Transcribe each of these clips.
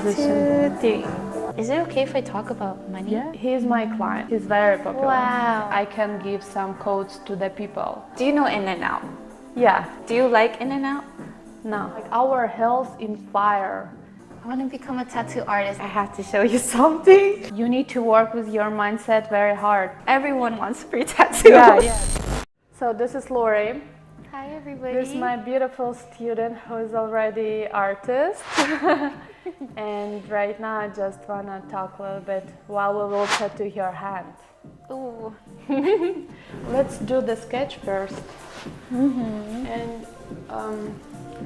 position. 2, 3. Is it okay if I talk about money? Yeah, he's my client. He's very popular. Wow. I can give some codes to the people. Do you know In-N-Out? Yeah. Do you like In-N-Out? No. Like our health in fire. I want to become a tattoo artist. I have to show you something. You need to work with your mindset very hard. Everyone wants free tattoos. Yeah. So this is Lorie. Hi everybody. This is my beautiful student who is already artist. And right now I just want to talk a little bit while we will tattoo your hand. Ooh. Let's do the sketch first. And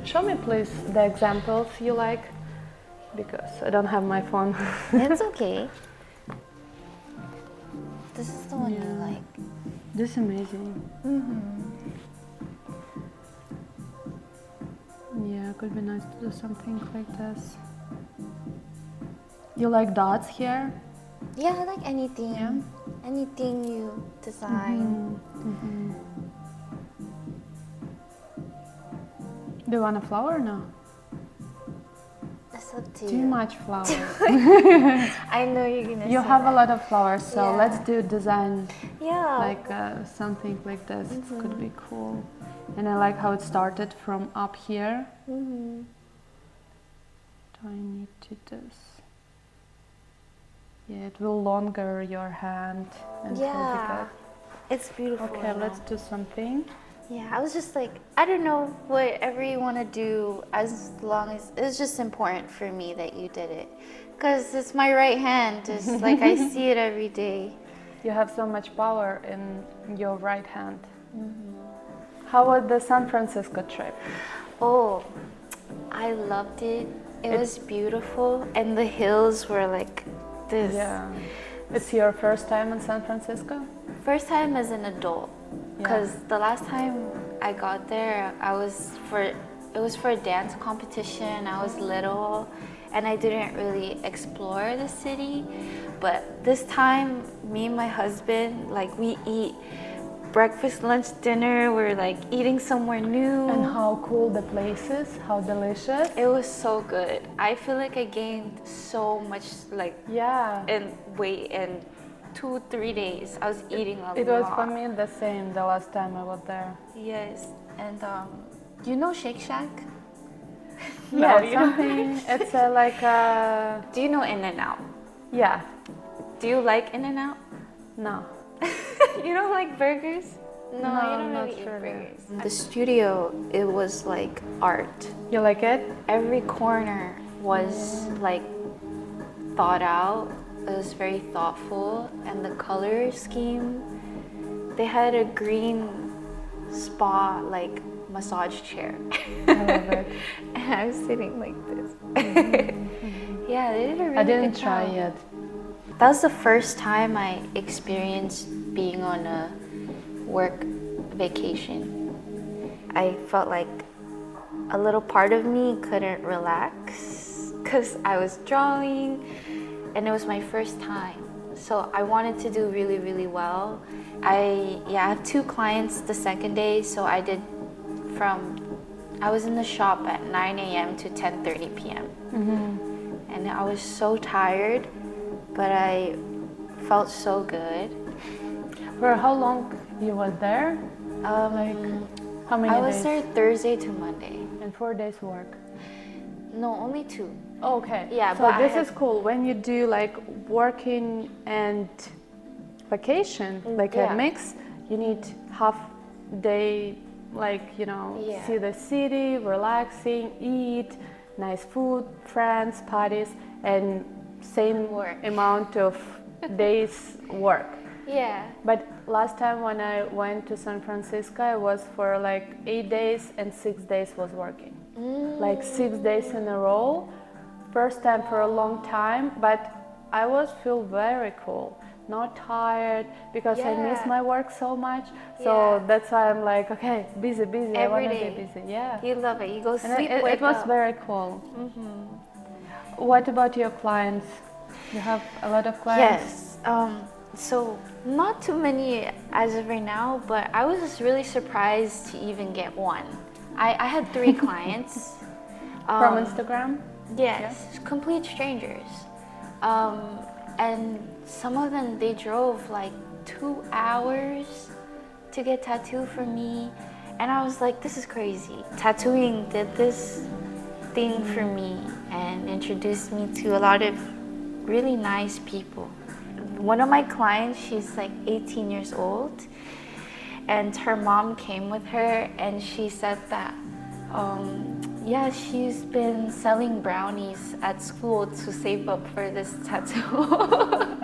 show me please the examples you like, because I don't have my phone. It's okay. This is the one you like. This is amazing. Yeah, it could be nice to do something like this. You like dots here? Yeah, I like anything. Yeah. Anything you design. Do you want a flower or no? That's up to Too you. much flowers. I know you're gonna You say have that. a lot of flowers, so Yeah. let's do design Yeah. like something like this. It could be cool. And I like how it started from up here. Do I need to do this? Yeah, it will longer your hand and it will be Yeah. good. It's beautiful. Okay, let's do something. Yeah, I was just like, I don't know whatever you want to do, as long as it's just important for me that you did it, because it's my right hand. Just like I see it every day. You have so much power in your right hand. How was the San Francisco trip? Oh, I loved it. It was beautiful, and the hills were like this. Yeah. It's your first time in San Francisco? First time as an adult, because the last time I got there, it was for a dance competition. I was little, and I didn't really explore the city. But this time, me and my husband, like we eat breakfast, lunch, dinner. We're like eating somewhere new. And how cool the place is, how delicious. It was so good. I feel like I gained so much in weight in 2-3 days. I was eating a lot. It was for me the same the last time I was there. Yes, and do you know Shake Shack? Yeah, it's something. It's like a. Do you know In-N-Out? Yeah. Do you like In-N-Out? No. You don't like burgers? No, you don't not really eat really. burgers. The studio, it was like art. You like it? Every corner was like thought out. It was very thoughtful, and the color scheme. They had a green spa like massage chair. I love it. And I was sitting like this. Yeah, they did a really I didn't good try job. yet. That was the first time I experienced being on a work vacation. I felt like a little part of me couldn't relax because I was drawing, and it was my first time. So I wanted to do really, really well. I have 2 clients the second day, so I was in the shop at 9 a.m. to 10:30 p.m. And I was so tired, but I felt so good. For how long you was there? Like how many days? I was there Thursday to Monday. And 4 days work. No, only 2. Oh, okay. Yeah, so but this is cool when you do like working and vacation, like a mix. You need half day, like see the city, relaxing, eat, nice food, friends, parties, and same amount of days work. Yeah. But last time when I went to San Francisco, I was for like 8 days and 6 days was working. Like 6 days in a row. First time for a long time, but I was feel very cool. Not tired because I miss my work so much. So that's why I'm like, okay, busy. I want to be busy. Yeah. You love it. You go sleep, And wake it was up. very cool. What about your clients? You have a lot of clients? Yes. So not too many as of right now, but I was just really surprised to even get one. I had 3 clients. From Instagram? Yes, complete strangers. And some of them, they drove like 2 hours to get tattooed for me. And I was like, this is crazy. Tattooing did this thing for me and introduced me to a lot of really nice people. One of my clients, she's like 18 years old, and her mom came with her, and she said that yeah, she's been selling brownies at school to save up for this tattoo.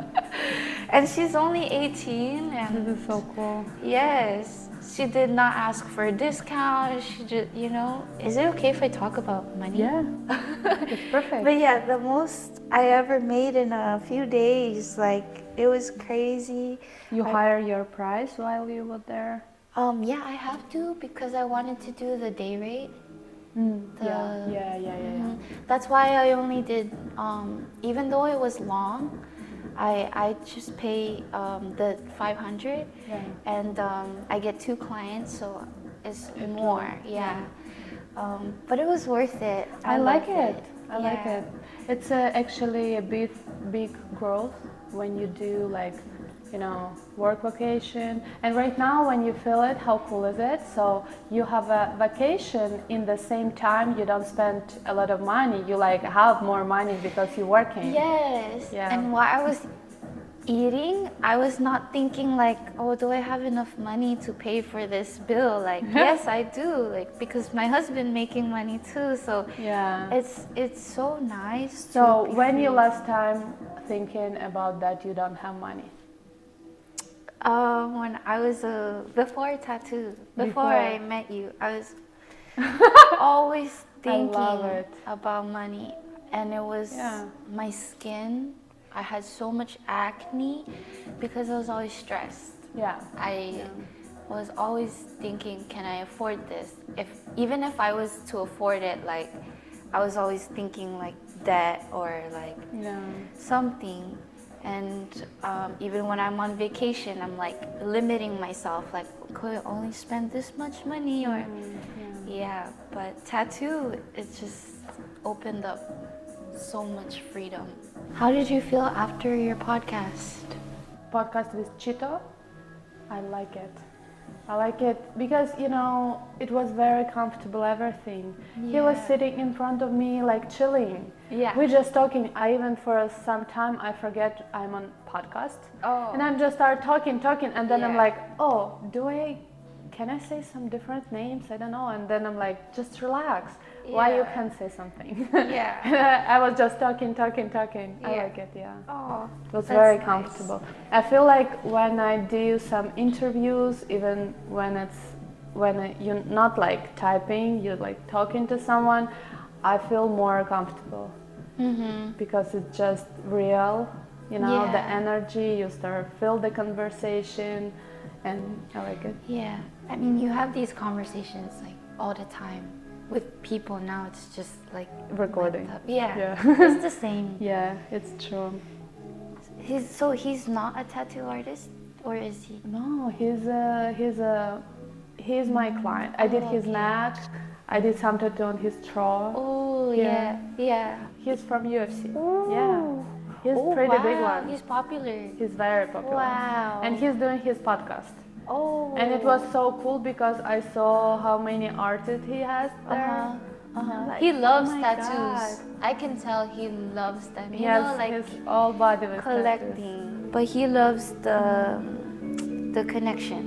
And she's only 18, and This is so cool. yes, she did not ask for a discount. She just, is it okay if I talk about money? Yeah, it's perfect. But yeah, the most I ever made in a few days, like it was crazy. You hire your price while you were there? Yeah, I have to because I wanted to do the day rate. Yeah. That's why I only did, even though it was long, I just pay the 500, Yeah. and I get 2 clients, so it's more. Yeah. But it was worth it. I like loved it. I like Yeah. it. It's actually a big growth when you do like, work vacation. And right now, when you feel it, how cool is it? So you have a vacation in the same time. You don't spend a lot of money. You like have more money because you're working. Yes. Yeah. And while I was eating, I was not thinking like, oh, do I have enough money to pay for this bill? Like, yes, I do. Like, because my husband making money too. So Yeah. it's so nice. So to be when you free. last time thinking about that you don't have money? When I was before tattoo, before I met you, I was always thinking love it. about money, and it was my skin. I had so much acne because I was always stressed. Yeah. I was always thinking, can I afford this? Even if I was to afford it, like I was always thinking like debt or like something. And even when I'm on vacation, I'm like limiting myself, like could I only spend this much money or but tattoo, it just opened up so much freedom. How did you feel after your podcast? Podcast with Chito, I like it. I like it because, it was very comfortable, everything. He was sitting in front of me, like chilling. Yeah. We're just talking. I even for some time, I forget I'm on podcast. Oh. And I'm just start talking. And then I'm Yeah. like, oh, can I say some different names? I don't know. And then I'm like, just relax. Why you Yeah. can't say something? Yeah. I was just talking. I Yeah. like it, yeah. Oh, It was that's very nice. comfortable. I feel like when I do some interviews, even when you're not like typing, you're like talking to someone, I feel more comfortable because it's just real, the Yeah. energy, you start feel the conversation, and I like it. Yeah. I mean, you have these conversations like all the time with people. Now it's just like Recording. laptop. Yeah. Yeah. It's the same. Yeah, it's true. He's not a tattoo artist, or is he? No, he's my client. I did his okay. neck. I did some tattoo on his throat. Oh, yeah. Yeah. He's from UFC. Ooh. Yeah. He's Oh, pretty wow. big one. He's popular. He's very popular. Wow. And he's doing his podcast. Oh. And it was so cool because I saw how many artists he has there. Like, He loves oh my tattoos. God. I can tell he loves them. He has his whole body with tattoos. collecting. But he loves the connection.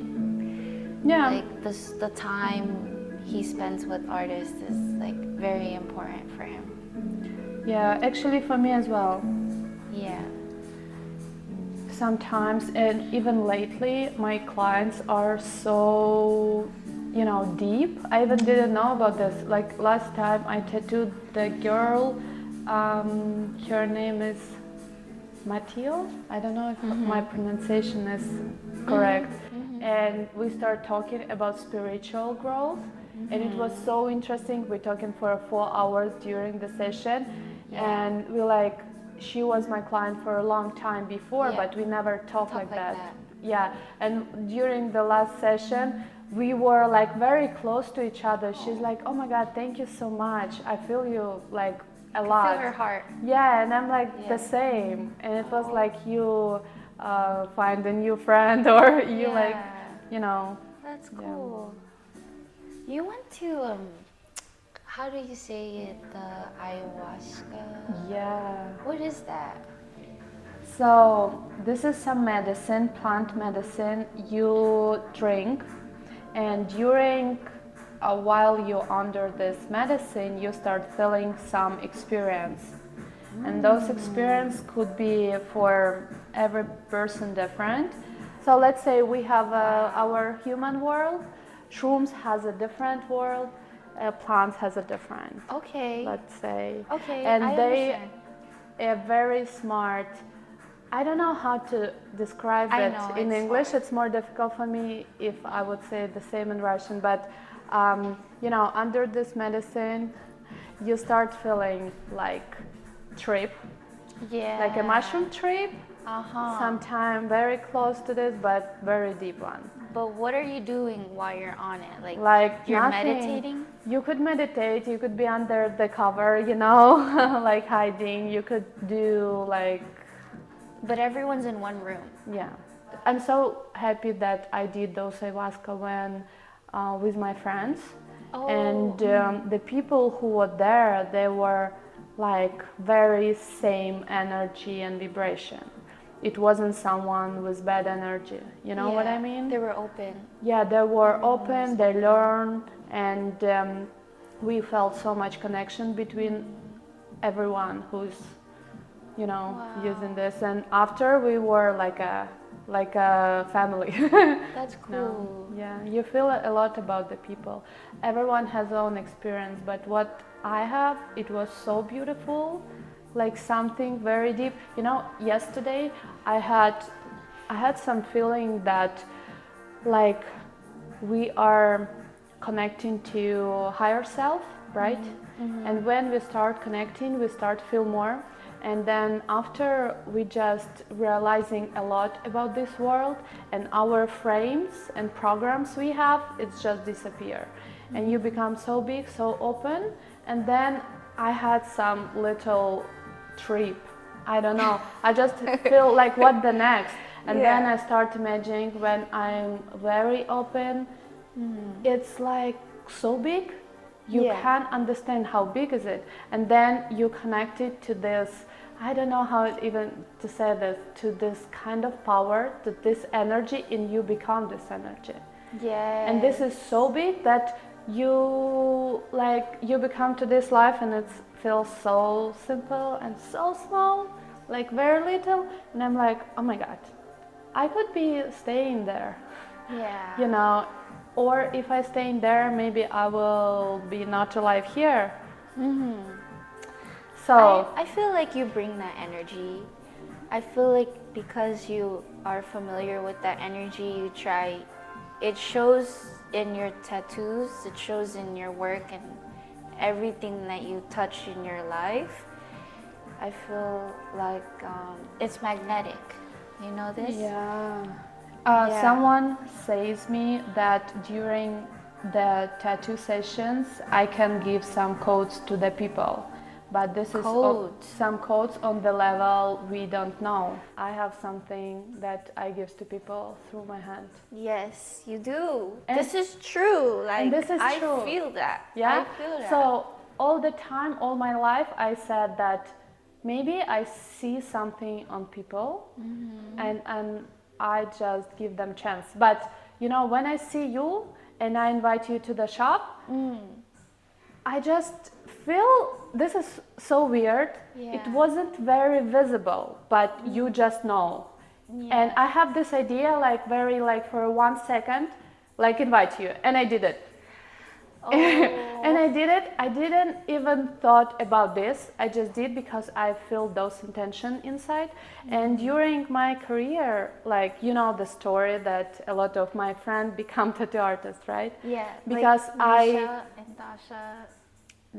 Yeah. Like the time he spends with artists is like very important for him. Yeah, actually for me as well. Yeah. Sometimes, and even lately, my clients are so, deep. I even didn't know about this. Like last time I tattooed the girl, her name is Matteo. I don't know if my pronunciation is correct. And we start talking about spiritual growth. And it was so interesting. We're talking for 4 hours during the session. And we like, she was my client for a long time before, but we never talked like that. Yeah, and during the last session, we were like very close to each other. She's like, oh my God, thank you so much. I feel you like a Feel lot. her heart. Yeah, and I'm like Yeah. the same. And it was like you find a new friend or you like, you know. That's Yeah. cool. You went to how do you say it? The ayahuasca. Yeah. What is that? So this is some medicine, plant medicine you drink, and during while you're under this medicine, you start feeling some experience, and those experience could be for every person different. So let's say we have our human world, shrooms has a different world, plants has a different. Okay. Let's say, Okay, and I they understand. are very smart. I don't know how to describe I it know, in it's English. hard. It's more difficult for me if I would say the same in Russian. But you know, under this medicine, you start feeling like trip, Yeah. like a mushroom trip. Sometime very close to this, but very deep one. But what are you doing while you're on it? Like you're nothing. meditating? You could meditate. You could be under the cover, you know, like hiding. You could do like. But everyone's in one room. Yeah, I'm so happy that I did those ayahuasca when with my friends, and the people who were there, they were like very same energy and vibration. It wasn't someone with bad energy. You know what I mean? They were open. Yeah, they were open. They learned, and we felt so much connection between everyone who's using this, and after we were like a family. That's cool. No, yeah, you feel a lot about the people. Everyone has their own experience, but what I have, it was so beautiful, like something very deep. You know, yesterday I had some feeling that like we are connecting to higher self, right? And when we start connecting, we start feel more. And then after we just realizing a lot about this world and our frames and programs we have, it's just disappear. And you become so big, so open. And then I had some little trip. I don't know. I just feel like what the next. And then I start imagining when I'm very open, it's like so big. You can't understand how big is it. And then you connect it to this, I don't know how even to say this, to this kind of power, to this energy, and you become this energy. Yeah. And this is so big that you become to this life, and it feels so simple and so small, like very little. And I'm like, oh my God, I could be staying there. Yeah. You know, or if I stay in there, maybe I will be not alive here. So I feel like you bring that energy. I feel like because you are familiar with that energy, you try. It shows in your tattoos, it shows in your work, and everything that you touch in your life. I feel like it's magnetic. You know this? yeah. Yeah. Someone says me that during the tattoo sessions I can give some codes to the people, but this is some codes on the level we don't know. I have something that I give to people through my hand. Yes, you do. And- this is true. Like, and this is I true. feel that. Yeah. I feel that. So all the time, all my life, I said that maybe I see something on people, and I just give them chance. But you know, when I see you and I invite you to the shop, I just feel this is so weird. Yeah. It wasn't very visible, but you just know. And I have this idea, like very like for 1 second, like invite you, and I did it. And I did it. I didn't even thought about this. I just did because I feel those intention inside. And during my career, like you know the story that a lot of my friends become tattoo artists, right? Yeah. Because like Misha and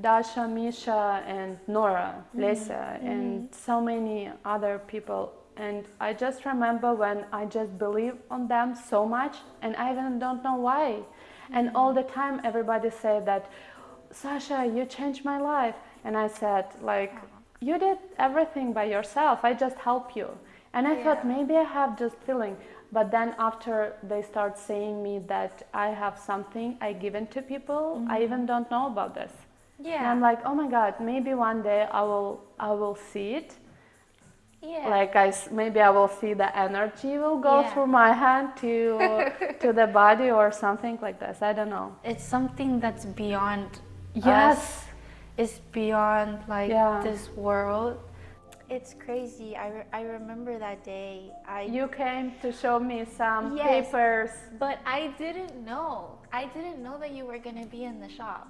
Dasha, Misha, and Nora, Lesa, and so many other people. And I just remember when I just believe on them so much, and I even don't know why. And all the time everybody said that, Sasha, you changed my life. And I said, like, you did everything by yourself. I just help you. And I thought maybe I have just feeling. But then after they start saying me that I have something I given to people, I even don't know about this. Yeah. And I'm like, oh my God, maybe one day I will see it. Yeah. Like maybe I will see the energy will go through my hand to the body or something like this. I don't know. It's something that's beyond Yes. us. It's beyond like this world. It's crazy. I remember that day. You came to show me some Yes, papers. but I didn't know. I didn't know that you were gonna be in the shop.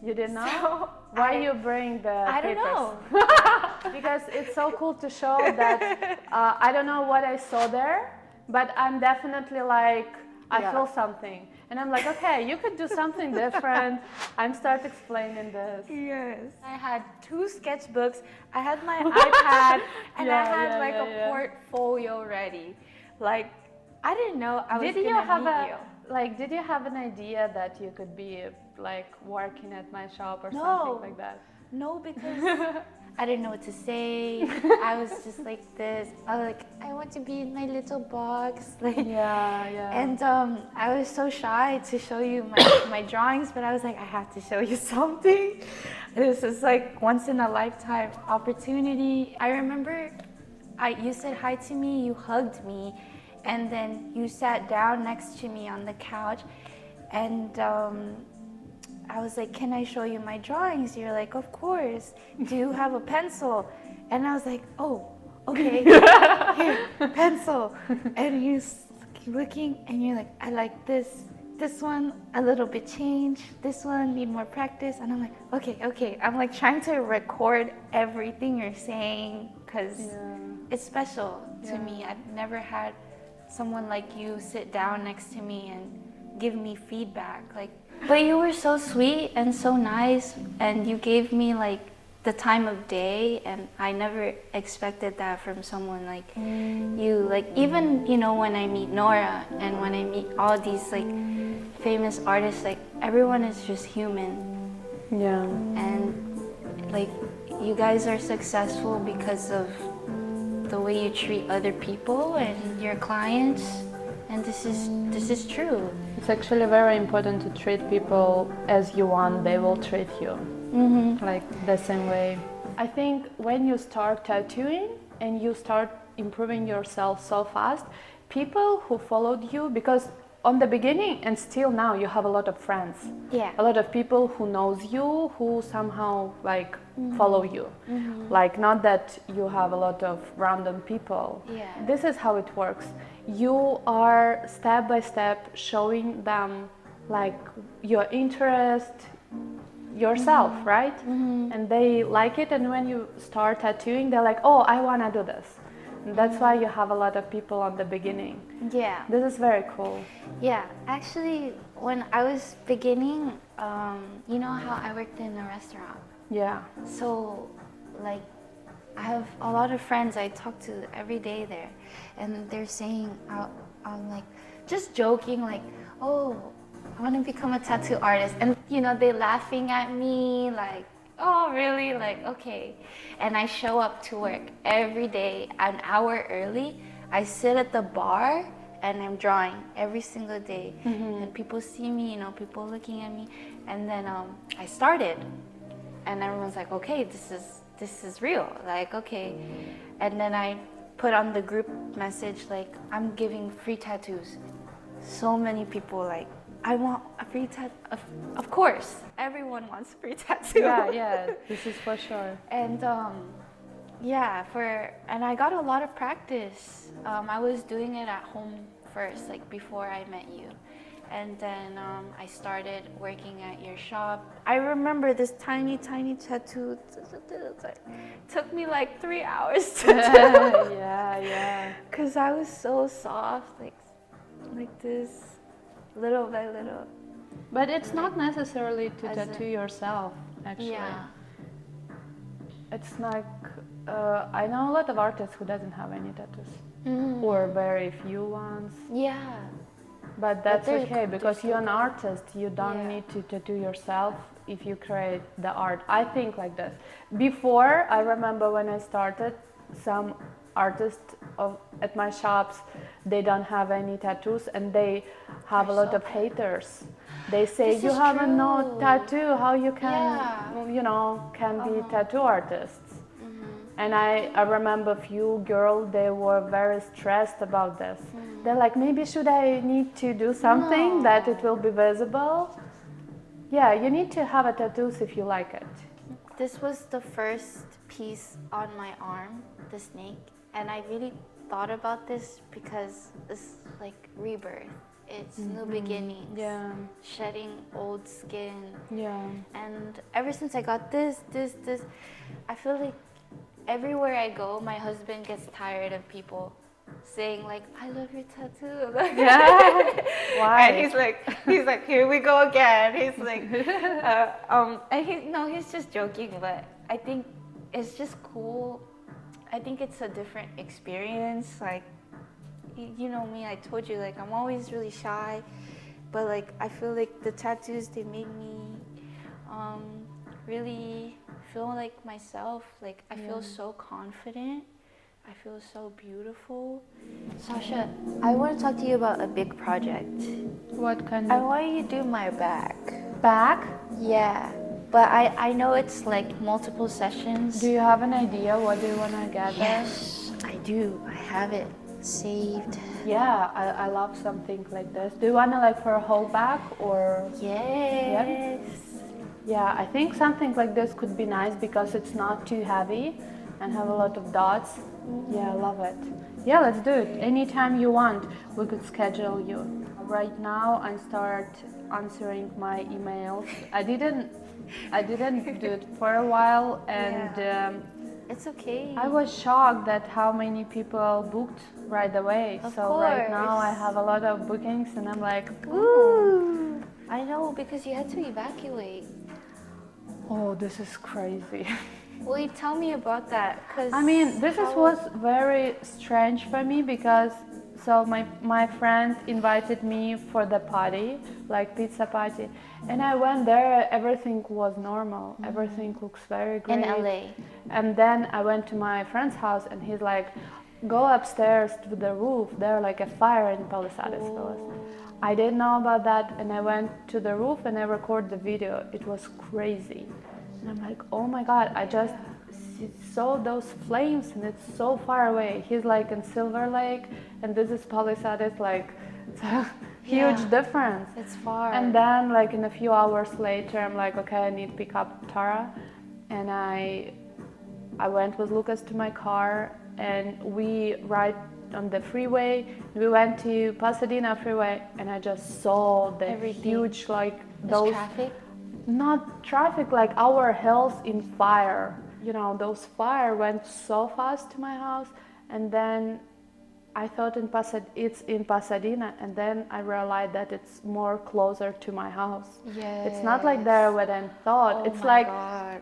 You didn't know? So Why you bring the I papers? don't know. Because it's so cool to show that I don't know what I saw there, but I'm definitely like, I feel something. And I'm like, okay, you could do something different. I'm start explaining this. Yes. I had 2 sketchbooks, I had my iPad, and I had a portfolio ready. Like, I didn't know I was Did you gonna have meet you. like, did you have an idea that you could be like working at my shop or something like that? No, because I didn't know what to say. I was just like this. I was like, I want to be in my little box. Like, And I was so shy to show you my drawings, but I was like, I have to show you something. This is like once in a lifetime opportunity. I remember you said hi to me, you hugged me, and then you sat down next to me on the couch, and I was like, can I show you my drawings? You're like, of course. Do you have a pencil? And I was like, oh, okay. Here, pencil. And you keep looking, and you're like, I like this. This one, a little bit change. This one, need more practice. And I'm like, okay. I'm like trying to record everything you're saying, because it's special to me. I've never had someone like you sit down next to me and give me feedback. But you were so sweet and so nice, and you gave me like the time of day, and I never expected that from someone like you. Like, even, you know, when I meet Nora and when I meet all these like famous artists, like everyone is just human. Yeah. And like, you guys are successful because of the way you treat other people and your clients, and this is true. It's actually very important to treat people as you want they will treat you. Like the same way. I think when you start tattooing and you start improving yourself so fast, people who followed you, because on the beginning and still now you have a lot of friends. A lot of people who knows you, who somehow like follow you. Like, not that you have a lot of random people. This is how it works. You are step by step showing them like your interest, yourself, right? And they like it, and when you start tattooing, they're like, oh, I want to do this. And that's why you have a lot of people on the beginning. This is very cool. Actually, when I was beginning, you know how I worked in a restaurant? So like, I have a lot of friends I talk to every day there, and they're saying, I'm like, just joking, like, oh, I want to become a tattoo artist. And, you know, they're laughing at me, like, oh, really? Like, okay. And I show up to work every day an hour early. I sit at the bar and I'm drawing every single day. And people see me, you know, people looking at me. And then I started, and everyone's like, okay, this is real. Like, okay. And then I put on the group message, like, I'm giving free tattoos. So many people like, I want a free tattoo. Of course, everyone wants a free tattoo. This is for sure. And and I got a lot of practice. I was doing it at home first, like before I met you. And then I started working at your shop. I remember this tiny tattoo. It took me like 3 hours to do. Because I was so soft, like this, little by little. But it's not necessarily to tattoo yourself, actually. It's like, I know a lot of artists who doesn't have any tattoos, or very few ones. But that's okay, because you're an artist. You don't need to tattoo yourself if you create the art. I think like this. Before, I remember when I started, some artists at my shops, they don't have any tattoos and they have a lot of haters. They say, This you is have no true. tattoo, how you can, Yeah. can be tattoo artists. And I remember a few girls, they were very stressed about this. They're like, maybe should I need to do something that it will be visible? Yeah, you need to have a tattoos if you like it. This was the first piece on my arm, the snake, and I really thought about this because it's like rebirth. It's new beginnings. Yeah, Shedding old skin. yeah. And ever since I got this, I feel like everywhere I go, my husband gets tired of people saying like, "I love your tattoo." Yeah. Why? And he's like, "Here we go again." He's like, and he's just joking, but I think it's just cool. I think it's a different experience. Like, you know me, I told you, like, I'm always really shy, but like, I feel like the tattoos, they made me really feel like myself. Like, I feel so confident. I feel so beautiful. Sasha, I want to talk to you about a big project. What kind I of want you to do my back. back? Yeah, but I know it's like multiple sessions. Do you have an idea what do you want to get there? Yes, I do. I have it saved. Yeah, I love something like this. Do you want to like for a whole back or? Yes. Yeah, I think something like this could be nice because it's not too heavy and have a lot of dots. Yeah, I love it. Yeah, let's do it. Anytime you want, we could schedule you. Right now, I start answering my emails. I didn't do it for a while, and It's okay. I was shocked that how many people booked right away. Of So right now, I course. have a lot of bookings, and I'm like, Ooh. I know, because you had to evacuate. oh, this is crazy. Wait, tell me about that. Cause I mean, was very strange for me because so my friend invited me for the party, like pizza party, and I went there. Everything was normal. Everything looks very great. in LA. And then I went to my friend's house, and he's like, "Go upstairs to the roof. There's like a fire in Palisades Villas." I didn't know about that, and I went to the roof and I recorded the video. It was crazy. And I'm like, oh my God, I just saw those flames and it's so far away. He's like in Silver Lake and this is Palisades, like it's a huge difference. It's far. And then like in a few hours later, I'm like, okay, I need to pick up Tara. And I went with Lucas to my car and we ride on the freeway. We went to Pasadena freeway and I just saw the huge like those traffic? Not traffic, like our hills in fire. You know, those fire went so fast to my house, and then I thought it's in Pasadena, and then I realized that it's more closer to my house. Yes. It's not like there what I thought. It's like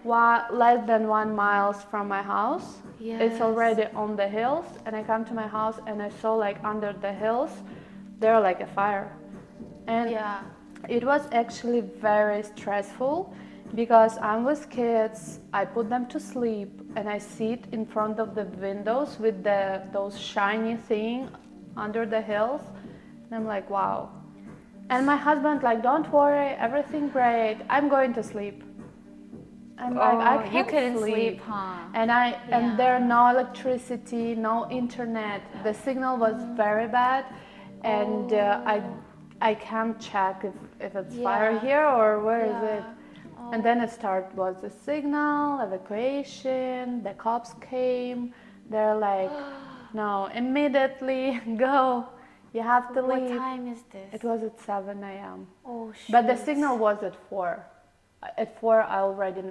less than 1 mile from my house. Yes. It's already on the hills, and I come to my house and I saw like under the hills, there like a fire, and it was actually very stressful because I'm with kids, I put them to sleep and I sit in front of the windows with those shiny thing under the hills and I'm like, wow. And my husband like, don't worry, everything great, I'm going to sleep. I'm like, I can't you couldn't sleep, huh? And there no electricity, no internet. The signal was very bad and I can't check if it's fire here or where is it. And then it was the signal, evacuation, the cops came. They're like, no, immediately go. You have to leave. What time is this? It was at 7 a.m. Oh, shit. But the signal was at 4. At 4, I already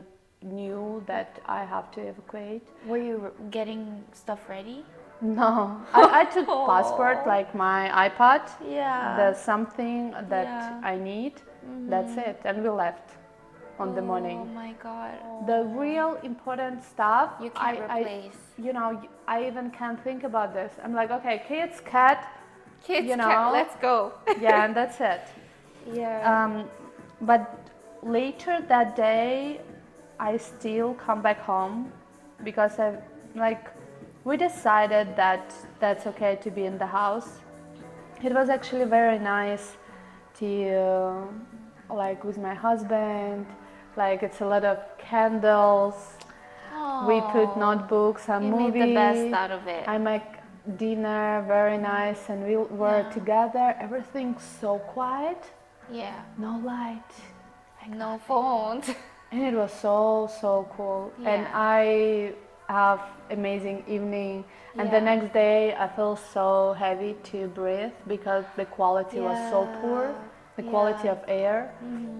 knew that I have to evacuate. Were you getting stuff ready? No, I took passport, like my iPad, the something that I need, that's it, and we left on the morning. Oh my God. The real important stuff, You can't replace. I even can't think about this. I'm like, okay, kids, cat, cat, let's go. Yeah, and that's it. Yeah. But later that day, I still come back home because we decided that that's okay to be in the house. It was actually very nice to like with my husband. Like it's a lot of candles. We put notebooks, a You movie. made the best out of it. I make dinner, very nice, and we were together. Everything's so quiet. Yeah. No light. No phones. And it was so cool. And Yeah. I have amazing evening. And the Yeah. next day I feel so heavy to breathe because the quality was so poor, the quality of air.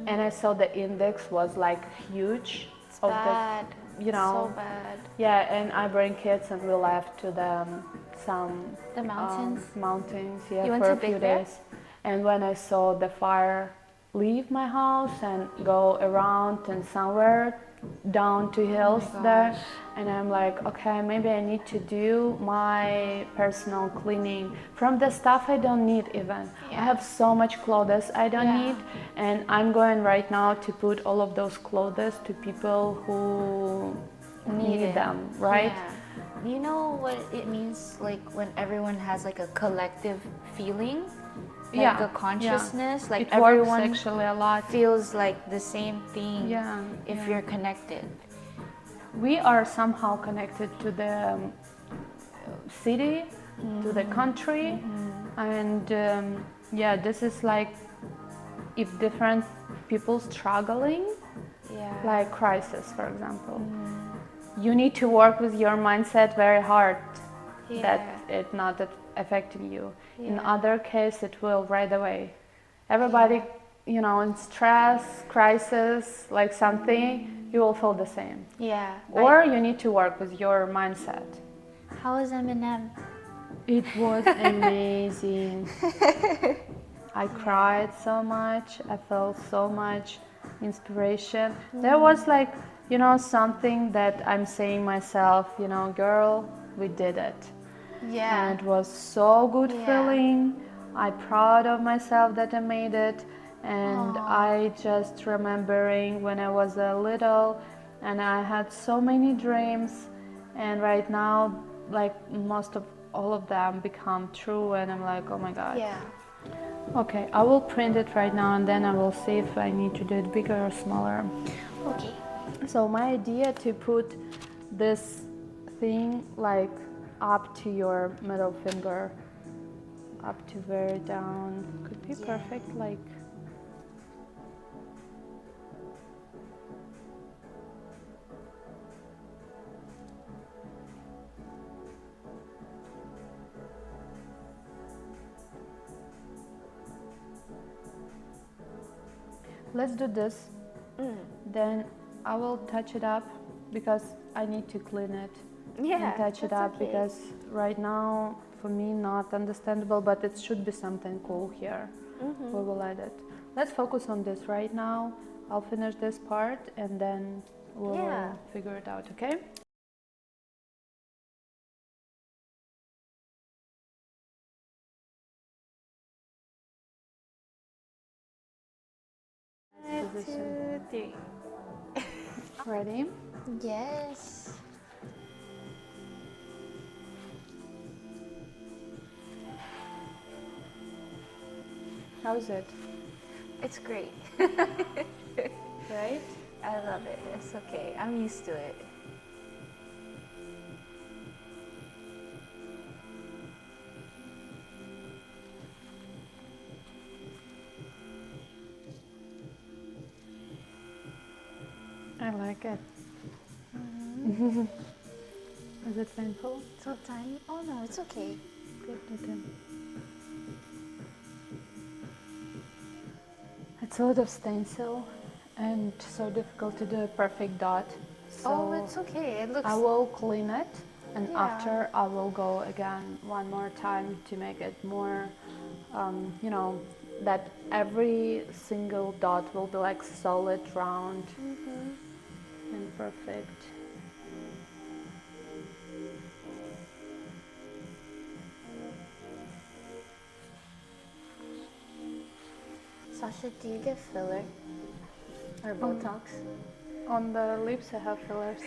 And I saw the index was like huge. It's of bad. the, you know. So bad. Yeah, and I bring kids and we left to The mountains? mountains, yeah, You went for to a few Big Bear? days. And when I saw the fire leave my house and go around and somewhere down to hills there, and I'm like, okay, maybe I need to do my personal cleaning from the stuff I don't need even. I have so much clothes I don't need, and I'm going right now to put all of those clothes to people who need them, right? Yeah. You know what it means, like when everyone has like a collective feeling, like a consciousness, like it everyone works actually a lot. feels like the same thing. Yeah, if you're connected. We are somehow connected to the city, to the country, and yeah, this is like if different people struggling, like crisis, for example. You need to work with your mindset very hard that it not affecting you. In other case, it will right away. Everybody, you know, in stress, crisis, like something, you will feel the same. Yeah. Or you need to work with your mindset. How is Eminem? It was amazing. I cried so much. I felt so much inspiration. There was like, you know, something that I'm saying myself, you know, girl, we did it. Yeah. And it was so good feeling. I'm proud of myself that I made it. And I just remembering when I was a little and I had so many dreams, and right now like most of all of them become true, and I'm like, oh my god. Yeah. Okay, I will print it right now and then I will see if I need to do it bigger or smaller. Okay. So my idea to put this thing like up to your middle finger, up to very down, could be perfect, like let's do this. Then I will touch it up because I need to clean it and touch it up because right now for me not understandable, but it should be something cool here. We will add it. Let's focus on this right now. I'll finish this part and then we'll figure it out, okay? One, 2, 3. Ready? Yes. How's it? It's great. Right? I love it. It's okay. I'm used to it. I like it. Is it painful? So tiny. Oh no, it's okay. Good, okay. It's a lot of stencil and so difficult to do a perfect dot. So it's okay. It looks. I will clean it and after I will go again one more time to make it more, you know, that every single dot will be like solid, round and perfect. Sasha, do you get filler? Or Botox? On the lips I have fillers,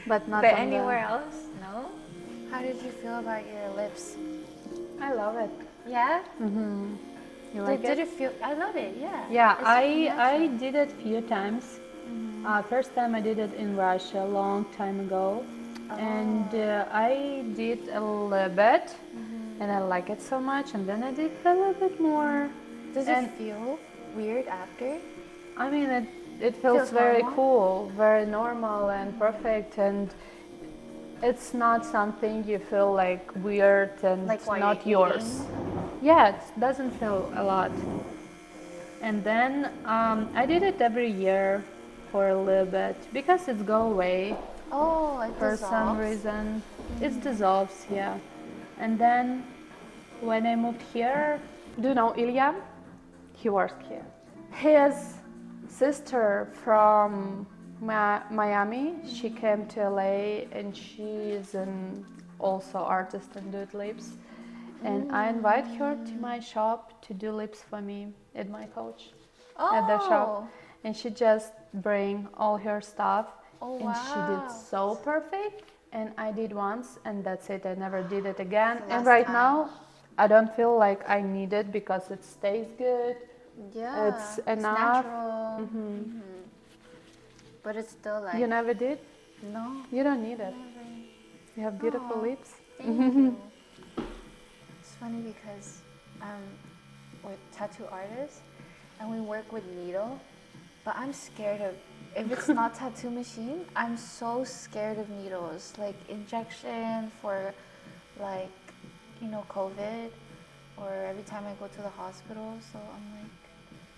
but not But on anywhere else? No? How did you feel about your lips? I love it. Yeah? You like Did it? it feel? I love it, yeah. Yeah, It's I natural. did it few times. First time I did it in Russia a long time ago, and I did a little bit, and I like it so much. And then I did a little bit more. Does And it feel weird after? I mean, it feels Feels very normal? cool, very normal and perfect, and it's not something you feel like weird and Like while not you're yours. Yeah, it doesn't feel a lot. And then I did it every year for a little bit because it's go away Oh, it for some dissolves? reason. It dissolves, yeah. And then when I moved here, do you know Ilya? He works here. His sister from Miami, she came to LA and she is an also artist and do lips. And I invite her to my shop to do lips for me at my coach at the shop. Oh. And she just bring all her stuff Oh, and she did wow. so perfect. And I did once and that's it. I never did it again. The And last right time. now I don't feel like I need it because it stays good. Yeah. It's enough. natural. But it's still like. You never did? No. You don't need it. Never. You have beautiful Aw, lips. Thank you. It's funny because we're tattoo artists and we work with needle, but I'm scared of, if it's not tattoo machine, I'm so scared of needles, like injection for like, COVID, or every time I go to the hospital. So I'm like,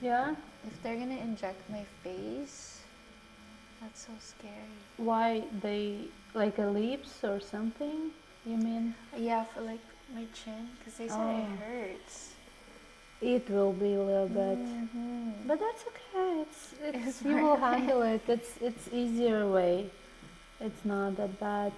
Yeah? if they're gonna inject my face, that's so scary. Why they like a lips or something? You mean? Yeah, for like my chin, because they said it hurts. It will be a little bit, but that's okay. It's you will handle it. It's easier way. It's not that bad.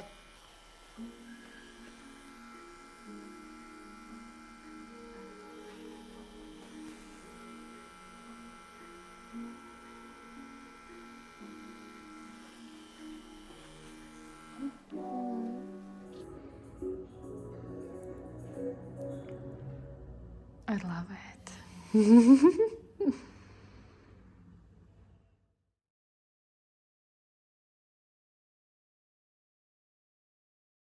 I love it.